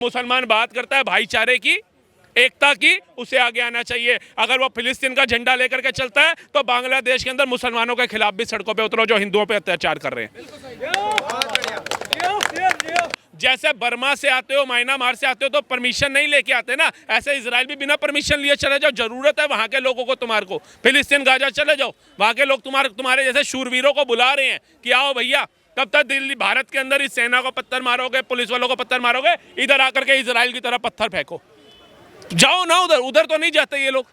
मुसलमान बात करता है भाईचारे की, एकता की, उसे आगे आना चाहिए। अगर वो फिलिस्तीन का झंडा लेकर के चलता है तो बांग्लादेश के अंदर मुसलमानों के खिलाफ भी सड़कों पे उतरो जो हिंदुओं पे अत्याचार कर रहे हैं। जैसे बर्मा से आते हो, म्यांमार से आते हो तो परमिशन नहीं लेके आते ना, ऐसे इजराइल भी बिना परमिशन लिए चले जाओ। जरूरत है वहां के लोगों को, तुम्हारे को फिलिस्तीन गाजा चले जाओ, वहां के लोग तुम्हारे जैसे शूरवीरों को बुला रहे हैं कि आओ भैया। कब तक दिल्ली भारत के अंदर इस सेना को पत्थर मारोगे, पुलिस वालों को पत्थर मारोगे, इधर आकर के इजराइल की तरफ पत्थर फेंको। जाओ ना उधर तो नहीं जाते ये लोग।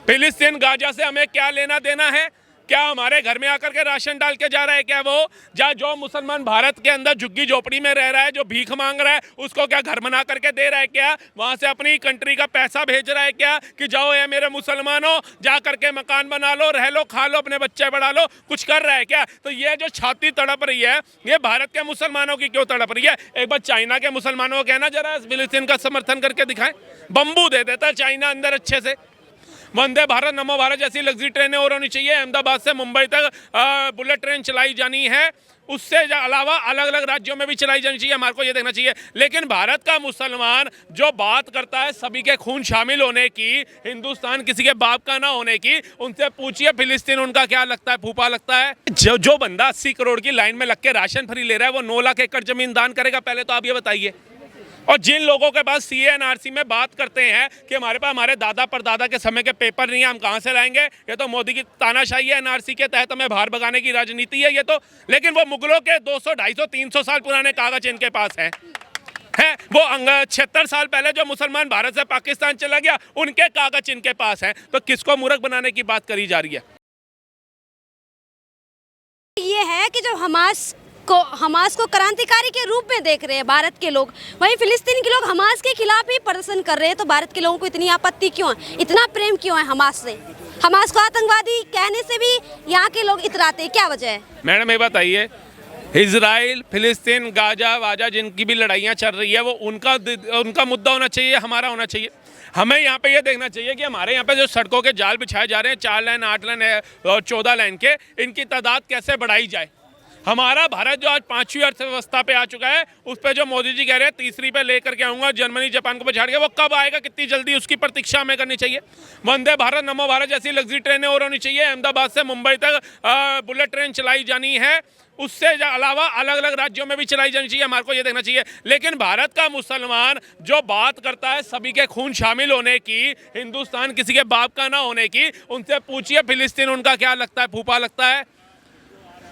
फिलिस्तीन गाजा से हमें क्या लेना देना है? क्या हमारे घर में आकर के राशन डाल के जा रहा है क्या वो? जो मुसलमान भारत के अंदर झुग्गी झोपड़ी में रह रहा है, जो भीख मांग रहा है, उसको क्या घर बना करके दे रहा है क्या? वहां से अपनी कंट्री का पैसा भेज रहा है क्या कि जाओ ये मेरे मुसलमानों, जा करके मकान बना लो, रह लो, खा लो, अपने बच्चे बढ़ा लो? कुछ कर रहा है क्या? तो ये जो छाती तड़प रही है, ये भारत के मुसलमानों की क्यों तड़प रही है? एक बार चाइना के मुसलमानों को कहना जरा फिलिस्तीन का समर्थन करके दिखाएं। बम्बू दे देता है चाइना अंदर अच्छे से। वंदे भारत, नमो भारत जैसी लग्जरी ट्रेनें और होनी चाहिए। अहमदाबाद से मुंबई तक बुलेट ट्रेन चलाई जानी है। उससे अलावा अलग अलग राज्यों में भी चलाई जानी चाहिए। हमारे को ये देखना चाहिए। लेकिन भारत का मुसलमान जो बात करता है सभी के खून शामिल होने की, हिंदुस्तान किसी के बाप का ना होने की, उनसे पूछिए फिलिस्तीन उनका क्या लगता है? फूफा लगता है? जो बंदा 80 करोड़ की लाइन में लग के राशन फ्री ले रहा है, वो 9 लाख एकड़ जमीन दान करेगा? पहले तो आप ये बताइए। और जिन लोगों के पास सीए एनआरसी में बात करते हैं कि हमारे पास हमारे दादा परदादा के समय के पेपर नहीं है, हम कहां से लाएंगे? ये तो मोदी की तानाशाही है। एनआरसी के तहत हमें बाहर भगाने की राजनीति है ये तो। लेकिन वो मुगलों के 200, 250, 300 साल पुराने कागज इनके पास है। वो 76 साल पहले जो मुसलमान भारत से पाकिस्तान चला गया, उनके कागज इनके पास हैं। तो किसको मूर्ख बनाने की बात करी जा रही है? ये है कि जो हमास को क्रांतिकारी के रूप में देख रहे हैं भारत के लोग, वहीं फिलिस्तीन के लोग हमास के खिलाफ ही प्रदर्शन कर रहे हैं। तो भारत के लोगों को इतनी आपत्ति क्यों है? इतना प्रेम क्यों है हमास से? हमास को आतंकवादी कहने से भी यहाँ के लोग इतराते हैं, क्या वजह है? मैडम ये बताइए, इजराइल, फिलिस्तीन, गाजा वाजा जिनकी भी लड़ाइयाँ चल रही है, वो उनका मुद्दा होना चाहिए, हमारा होना चाहिए। हमें यहाँ पे ये देखना चाहिए कि हमारे यहाँ पे जो सड़कों के जाल बिछाए जा रहे हैं, 4 लाइन, 8 लाइन और 14 लाइन के, इनकी तादाद कैसे बढ़ाई जाए। हमारा भारत जो आज 5वीं अर्थव्यवस्था पे आ चुका है, उस पे जो मोदी जी कह रहे हैं 3री पे लेकर के आऊँगा, जर्मनी जापान को पछाड़ के, वो कब आएगा, कितनी जल्दी, उसकी प्रतीक्षा हमें करनी चाहिए। वंदे भारत, नमो भारत जैसी लग्जरी ट्रेनें और होनी चाहिए। अहमदाबाद से मुंबई तक बुलेट ट्रेन चलाई जानी है। उससे अलावा अलग अलग राज्यों में भी चलाई जानी चाहिए। हमारे को ये देखना चाहिए। लेकिन भारत का मुसलमान जो बात करता है सभी के खून शामिल होने की, हिंदुस्तान किसी के बाप का ना होने की, उनसे पूछिए फिलिस्तीन उनका क्या लगता है? फूफा लगता है?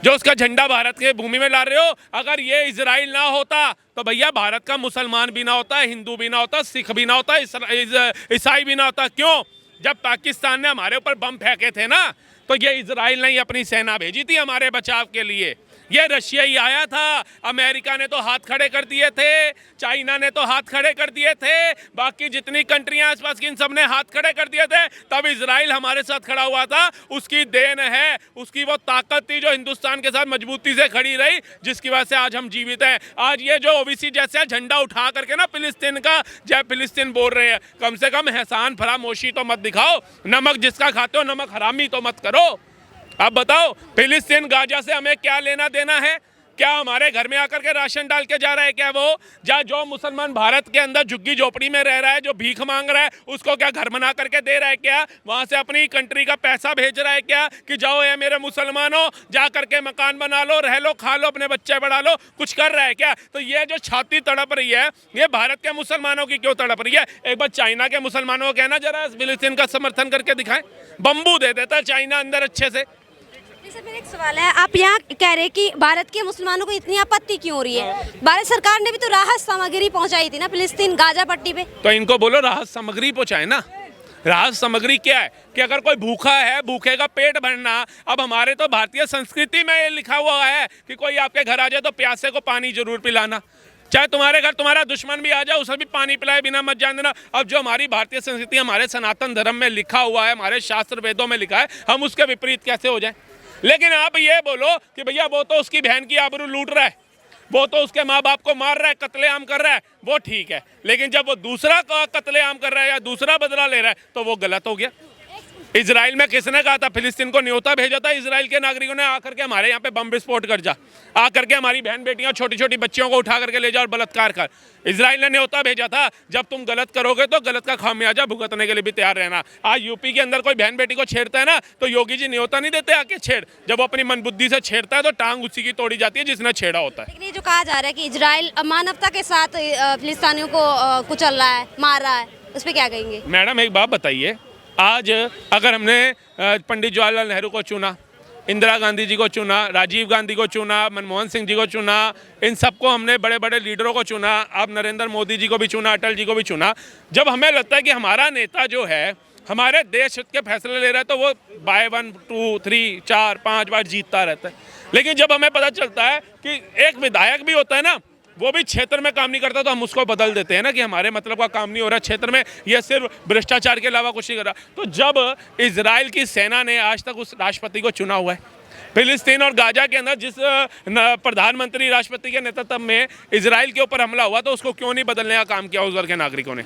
जो उसका झंडा भारत के भूमि में ला रहे हो। अगर ये इजराइल ना होता तो भैया भारत का मुसलमान भी ना होता, हिंदू भी ना होता, सिख भी ना होता, ईसाई भी ना होता। क्यों? जब पाकिस्तान ने हमारे ऊपर बम फेंके थे ना, तो ये इजराइल ने ही अपनी सेना भेजी थी हमारे बचाव के लिए। ये रशिया ही आया था। अमेरिका ने तो हाथ खड़े कर दिए थे, चाइना ने तो हाथ खड़े कर दिए थे, बाकी जितनी कंट्रियां आसपास की, इन सब ने हाथ खड़े कर दिए थे। तब इजराइल हमारे साथ खड़ा हुआ था। उसकी देन है, उसकी वो ताकत थी जो हिंदुस्तान के साथ मजबूती से खड़ी रही, जिसकी वजह से आज हम जीवित हैं। आज ये जो ओबीसी जैसे झंडा उठा करके ना फिलिस्तीन का जय फिलिस्तीन बोल रहे हैं, कम से कम एहसान फरामोशी तो मत दिखाओ। नमक जिसका खाते हो नमक हरामी तो मत करो। अब बताओ, फिलिस्तीन गाजा से हमें क्या लेना देना है? क्या हमारे घर में आकर के राशन डाल के जा रहा है क्या वो? जो मुसलमान भारत के अंदर झुग्गी झोपड़ी में रह रहा है, जो भीख मांग रहा है, उसको क्या घर बना करके दे रहा है क्या? वहां से अपनी कंट्री का पैसा भेज रहा है क्या कि जाओ ये मेरे मुसलमानों, जा करके मकान बना लो, रह लो, खा लो, अपने बच्चे बढ़ा लो? कुछ कर रहा है क्या? तो ये जो छाती तड़प रही है, ये भारत के मुसलमानों की क्यों तड़प रही है? एक बार चाइना के मुसलमानों को कहना जरा फिलिस्तीन का समर्थन करके दिखाएं। बम्बू दे देता है चाइना अंदर अच्छे से। मेरा एक सवाल है, आप यहाँ कह रहे कि भारत के मुसलमानों को इतनी आपत्ति क्यों हो रही है? भारत सरकार ने भी तो राहत सामग्री पहुंचाई थी ना फिलिस्तीन गाजा पट्टी पे। तो इनको बोलो राहत सामग्री पहुंचाए ना। राहत सामग्री क्या है कि अगर कोई भूखा है, भूखे का पेट भरना। अब हमारे तो भारतीय संस्कृति में ये लिखा हुआ है कि कोई आपके घर आ जाए तो प्यासे को पानी जरूर पिलाना, चाहे तुम्हारे घर तुम्हारा दुश्मन भी आ जाए उसे भी पानी पिलाए बिना मत जान देना। अब जो हमारी भारतीय संस्कृति, हमारे सनातन धर्म में लिखा हुआ है, हमारे शास्त्र वेदों में लिखा है, हम उसके विपरीत कैसे हो जाए? लेकिन आप ये बोलो कि भैया वो तो उसकी बहन की आबरू लूट रहा है, वो तो उसके माँ बाप को मार रहा है, कत्लेआम कर रहा है, वो ठीक है। लेकिन जब वो दूसरा कत्लेआम कर रहा है या दूसरा बदला ले रहा है तो वो गलत हो गया। इजराइल में किसने कहा था फिलिस्तीन को न्योता भेजा था? इजराइल के नागरिकों ने आकर के हमारे यहाँ पे बम विस्फोट कर जा, आकर के हमारी बहन बेटियां छोटी छोटी बच्चियों को उठा करके ले जा और बलात्कार कर। इजराइल ने न्योता भेजा था, जब तुम गलत करोगे तो गलत का खामियाजा भुगतने के लिए भी तैयार रहना। आज यूपी के अंदर कोई बहन बेटी को छेड़ता है ना, तो योगी जी न्योता नहीं देते आके छेड़, जब वो अपनी मन बुद्धि से छेड़ता है तो टांग उसी की तोड़ी जाती है जिसने छेड़ा होता है। लेकिन ये जो कहा जा रहा है कि इजराइल मानवता के साथ फिलिस्तीनियों को कुचल रहा है, मार रहा है, उस पर क्या कहेंगे? मैडम एक बात बताइए, आज अगर हमने पंडित जवाहरलाल नेहरू को चुना, इंदिरा गांधी जी को चुना, राजीव गांधी को चुना, मनमोहन सिंह जी को चुना, इन सबको हमने बड़े बड़े लीडरों को चुना, अब नरेंद्र मोदी जी को भी चुना, अटल जी को भी चुना, जब हमें लगता है कि हमारा नेता जो है हमारे देश के फैसले ले रहा है तो वो बाय 1 2 3 4 5 बार जीतता रहता है। लेकिन जब हमें पता चलता है कि एक विधायक भी होता है ना, वो भी क्षेत्र में काम नहीं करता, तो हम उसको बदल देते हैं ना कि हमारे मतलब का काम नहीं हो रहा क्षेत्र में, ये सिर्फ भ्रष्टाचार के अलावा कुछ नहीं कर रहा। तो जब इजराइल की सेना ने आज तक उस राष्ट्रपति को चुना हुआ है, फिलिस्तीन और गाजा के अंदर जिस प्रधानमंत्री राष्ट्रपति के नेतृत्व में इजराइल के ऊपर हमला हुआ, तो उसको क्यों नहीं बदलने का काम किया उस वर्ग के नागरिकों ने?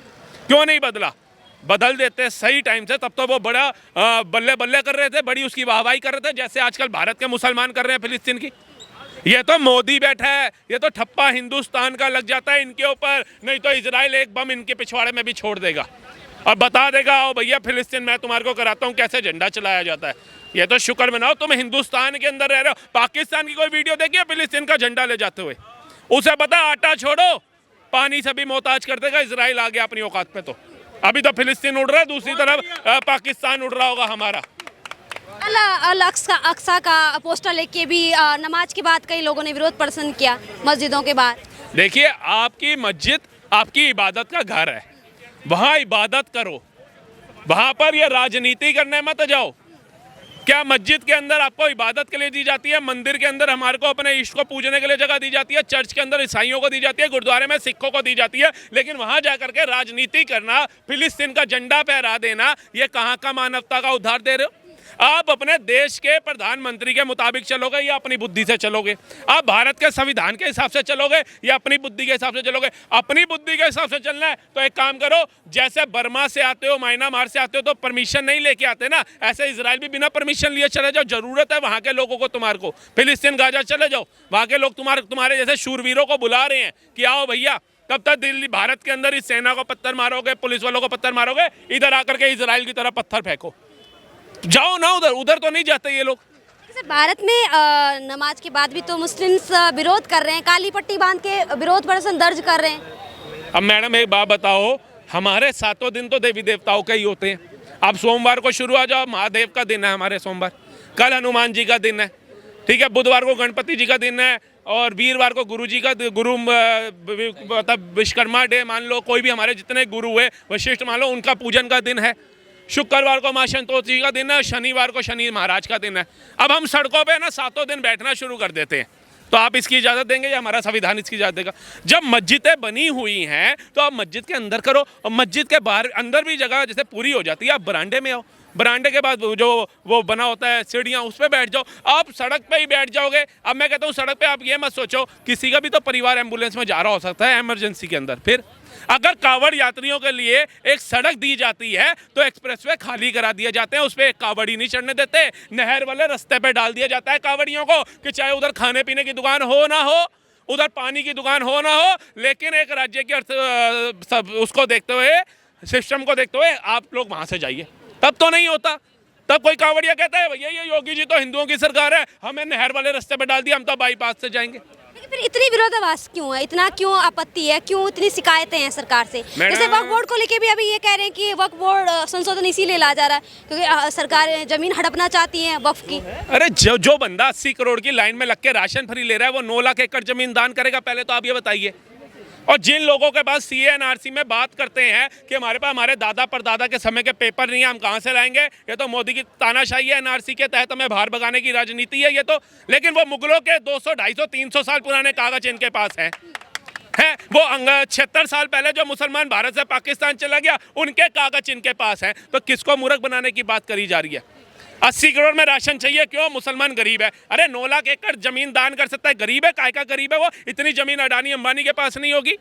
क्यों नहीं बदला? बदल देते सही टाइम से, तब तो वो बड़ा बल्ले बल्ले कर रहे थे, बड़ी उसकी वाहवाही कर रहे थे, जैसे आजकल भारत के मुसलमान कर रहे हैं फिलिस्तीन की। ये तो मोदी बैठा है, ये तो ठप्पा हिंदुस्तान का लग जाता है इनके ऊपर, नहीं तो इजराइल एक बम इनके पिछवाड़े में भी छोड़ देगा और बता देगा, आओ भैया फिलिस्तीन मैं तुम्हारे को कराता हूँ कैसे झंडा चलाया जाता है। ये तो शुक्र मनाओ तुम हिंदुस्तान के अंदर रह रहे हो। पाकिस्तान की कोई वीडियो देखिए फिलिस्तीन का झंडा ले जाते हुए, उसे पता आटा छोड़ो पानी से भी मोहताज कर देगा इजराइल आ गया अपनी औकात पे। तो अभी तो फिलिस्तीन उड़ रहा है, दूसरी तरफ पाकिस्तान उड़ रहा होगा हमारा। अल अक्सा का पोस्टर लेके भी नमाज के बाद कई लोगों ने विरोध प्रदर्शन किया मस्जिदों के बाहर। देखिए, आपकी मस्जिद आपकी इबादत का घर है, वहाँ इबादत करो, वहाँ पर ये राजनीति करने मत जाओ। क्या मस्जिद के अंदर आपको इबादत के लिए दी जाती है? मंदिर के अंदर हमारे को अपने इष्ट को पूजने के लिए जगह दी जाती है, चर्च के अंदर ईसाइयों को दी जाती है, गुरुद्वारे में सिखों को दी जाती है, लेकिन वहाँ जाकर के राजनीति करना, फिलिस्तीन का झंडा फहरा देना, ये कहाँ का मानवता का उद्धार दे रहे हो? आप अपने देश के प्रधानमंत्री के मुताबिक चलोगे या अपनी बुद्धि से चलोगे? आप भारत के संविधान के हिसाब से चलोगे या अपनी बुद्धि के हिसाब से चलोगे? अपनी बुद्धि के हिसाब से चलना है तो एक काम करो, जैसे बर्मा से आते हो, म्यांमार से आते हो तो परमिशन नहीं लेके आते ना, ऐसे इजराइल भी बिना परमिशन लिए चले जाओ। जरूरत है वहाँ के लोगों को, तुम्हारे को फिलिस्तीन गाजा चले जाओ, वहाँ के लोग तुम्हारे जैसे शूरवीरों को बुला रहे हैं कि आओ भैया। कब तक दिल्ली भारत के अंदर इस सेना को पत्थर मारोगे, पुलिस वालों को पत्थर मारोगे? इधर आकर के इजराइल की तरफ पत्थर फेंको, जाओ ना उधर, उधर तो नहीं जाते ये लोग। सर, भारत में नमाज के बाद भी तो मुस्लिम्स विरोध कर रहे हैं, काली पट्टी बांध के विरोध प्रदर्शन दर्ज कर रहे हैं। अब मैडम एक बात बताओ, हमारे 7 दिन तो देवी देवताओं के ही होते हैं। अब सोमवार को शुरू आ जाओ, महादेव का दिन है हमारे सोमवार, कल हनुमान जी का दिन है, ठीक है, बुधवार को गणपति जी का दिन है, और वीरवार को गुरु जी का मतलब विश्वकर्मा डे मान लो, कोई भी हमारे जितने गुरु हुए वशिष्ठ मान लो, उनका पूजन का दिन है। शुक्रवार को माँ संतोषी जी का दिन है, शनिवार को शनि महाराज का दिन है। अब हम सड़कों पे ना 7 दिन बैठना शुरू कर देते हैं, तो आप इसकी इजाज़त देंगे या हमारा संविधान इसकी इजाज़त देगा? जब मस्जिदें बनी हुई हैं तो आप मस्जिद के अंदर करो, और मस्जिद के बाहर अंदर भी जगह जैसे पूरी हो जाती है, आप बरामदे में आओ, बरामदे के बाद जो वो बना होता है सीढ़ियाँ, उस पर बैठ जाओ। आप सड़क पे ही बैठ जाओगे। अब मैं कहता हूँ सड़क पे आप ये मत सोचो, किसी का भी तो परिवार एम्बुलेंस में जा रहा हो सकता है इमरजेंसी के अंदर। फिर अगर कांवड़ यात्रियों के लिए एक सड़क दी जाती है तो एक्सप्रेसवे खाली करा दिए जाते हैं, उस पर एक कांवड़ी नहीं चढ़ने देते, नहर वाले रास्ते पे डाल दिया जाता है कांवड़ियों को कि चाहे उधर खाने पीने की दुकान हो ना हो, उधर पानी की दुकान हो ना हो, लेकिन एक राज्य की सब उसको देखते हुए, सिस्टम को देखते हुए आप लोग वहाँ से जाइए। तब तो नहीं होता, तब कोई कांवड़िया कहता है भैया ये योगी जी तो हिंदुओं की सरकार है, हमें नहर वाले रास्ते पे डाल दिया, हम तो बाईपास से जाएंगे। लेकिन फिर इतनी विरोधाभास क्यों है, इतना क्यों आपत्ति है, क्यों इतनी शिकायतें हैं सरकार से? जैसे वक्फ बोर्ड को लेके भी अभी ये कह रहे हैं कि वक्फ बोर्ड संशोधन इसीलिए ला जा रहा है क्योंकि सरकार जमीन हड़पना चाहती है वक्फ की। अरे जो बंदा 80 करोड़ की लाइन में लग के राशन फ्री ले रहा है, वो 9 लाख एकड़ जमीन दान करेगा? पहले तो आप ये बताइए। और जिन लोगों के पास CA NRC में बात करते हैं कि हमारे पास हमारे दादा परदादा के समय के पेपर नहीं है, हम कहाँ से लाएंगे, ये तो मोदी की तानाशाही है, NRC के तहत हमें बाहर भगाने की राजनीति है ये तो। लेकिन वो मुगलों के 200, 250, 300 साल पुराने कागज इनके पास हैं। वो 76 साल पहले जो मुसलमान भारत से पाकिस्तान चला गया, उनके कागज इनके पास हैं। तो किसको मूर्ख बनाने की बात करी जा रही है? 80 करोड़ में राशन चाहिए, क्यों? मुसलमान गरीब है। अरे 9 लाख एकड़ जमीन दान कर सकता है, गरीब है? काय का गरीब है वो? इतनी जमीन अडानी अंबानी के पास नहीं होगी।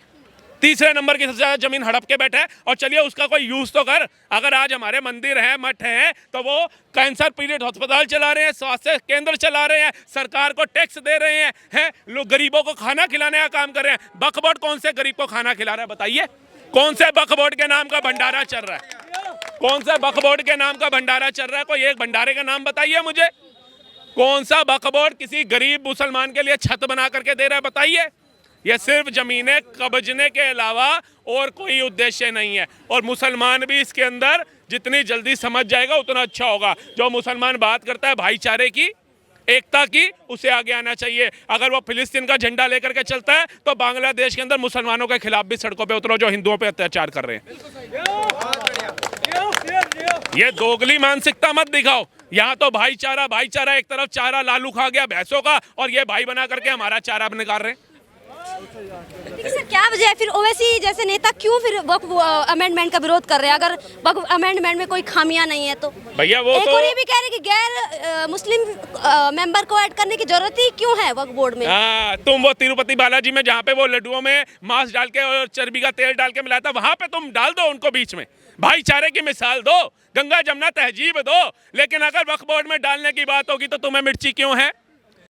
तीसरे नंबर की सबसे ज्यादा जमीन हड़प के बैठा है, और चलिए उसका कोई यूज तो कर। अगर आज हमारे मंदिर हैं, मठ हैं, तो वो कैंसर पीड़ित अस्पताल चला रहे हैं, स्वास्थ्य केंद्र चला रहे हैं, सरकार को टैक्स दे रहे हैं, लोग गरीबों को खाना खिलाने का काम कर रहे हैं। वक्फ बोर्ड कौन से गरीब को खाना खिला रहा है बताइए? कौन से वक्फ बोर्ड के नाम का भंडारा चल रहा है? कौन सा वक्फ बोर्ड के नाम का भंडारा चल रहा है? कोई एक भंडारे का नाम बताइए मुझे। कौन सा वक्फ बोर्ड किसी गरीब मुसलमान के लिए छत बना करके दे रहा है बताइए? ये सिर्फ जमीनें कब्जने के अलावा और कोई उद्देश्य नहीं है। और मुसलमान भी इसके अंदर जितनी जल्दी समझ जाएगा उतना अच्छा होगा। जो मुसलमान बात करता है भाईचारे की, एकता की, उसे आगे आना चाहिए। अगर वो फिलिस्तीन का झंडा लेकर के चलता है तो बांग्लादेश के अंदर मुसलमानों के खिलाफ भी सड़कों पे उतरो जो हिंदुओं पे अत्याचार कर रहे हैं। ये दोगली मानसिकता मत दिखाओ। यहाँ तो भाईचारा भाईचारा, एक तरफ चारा लालू खा गया भैंसों का, और ये भाई बना करके हमारा चारा निकाल रहे हैं। लेकिन सर क्या वजह है फिर ओवैसी जैसे नेता क्यों फिर वक्फ अमेंडमेंट का विरोध कर रहे हैं? अगर वक्फ अमेंडमेंट में कोई खामियां नहीं है तो भैया वो एक तो और ये भी कह रहे हैं कि गैर मुस्लिम मेंबर को ऐड करने की जरूरत ही क्यों है वक्फ बोर्ड में? तुम वो तिरुपति बालाजी में जहाँ पे वो लड्डुओं में मांस डाल के और चर्बी का तेल डाल के मिलाया था, वहां पे तुम डाल दो उनको बीच में, भाईचारे की मिसाल दो, गंगा जमुना तहजीब दो। लेकिन अगर वक्फ बोर्ड में डालने की बात होगी तो तुम्हें मिर्ची क्यों है?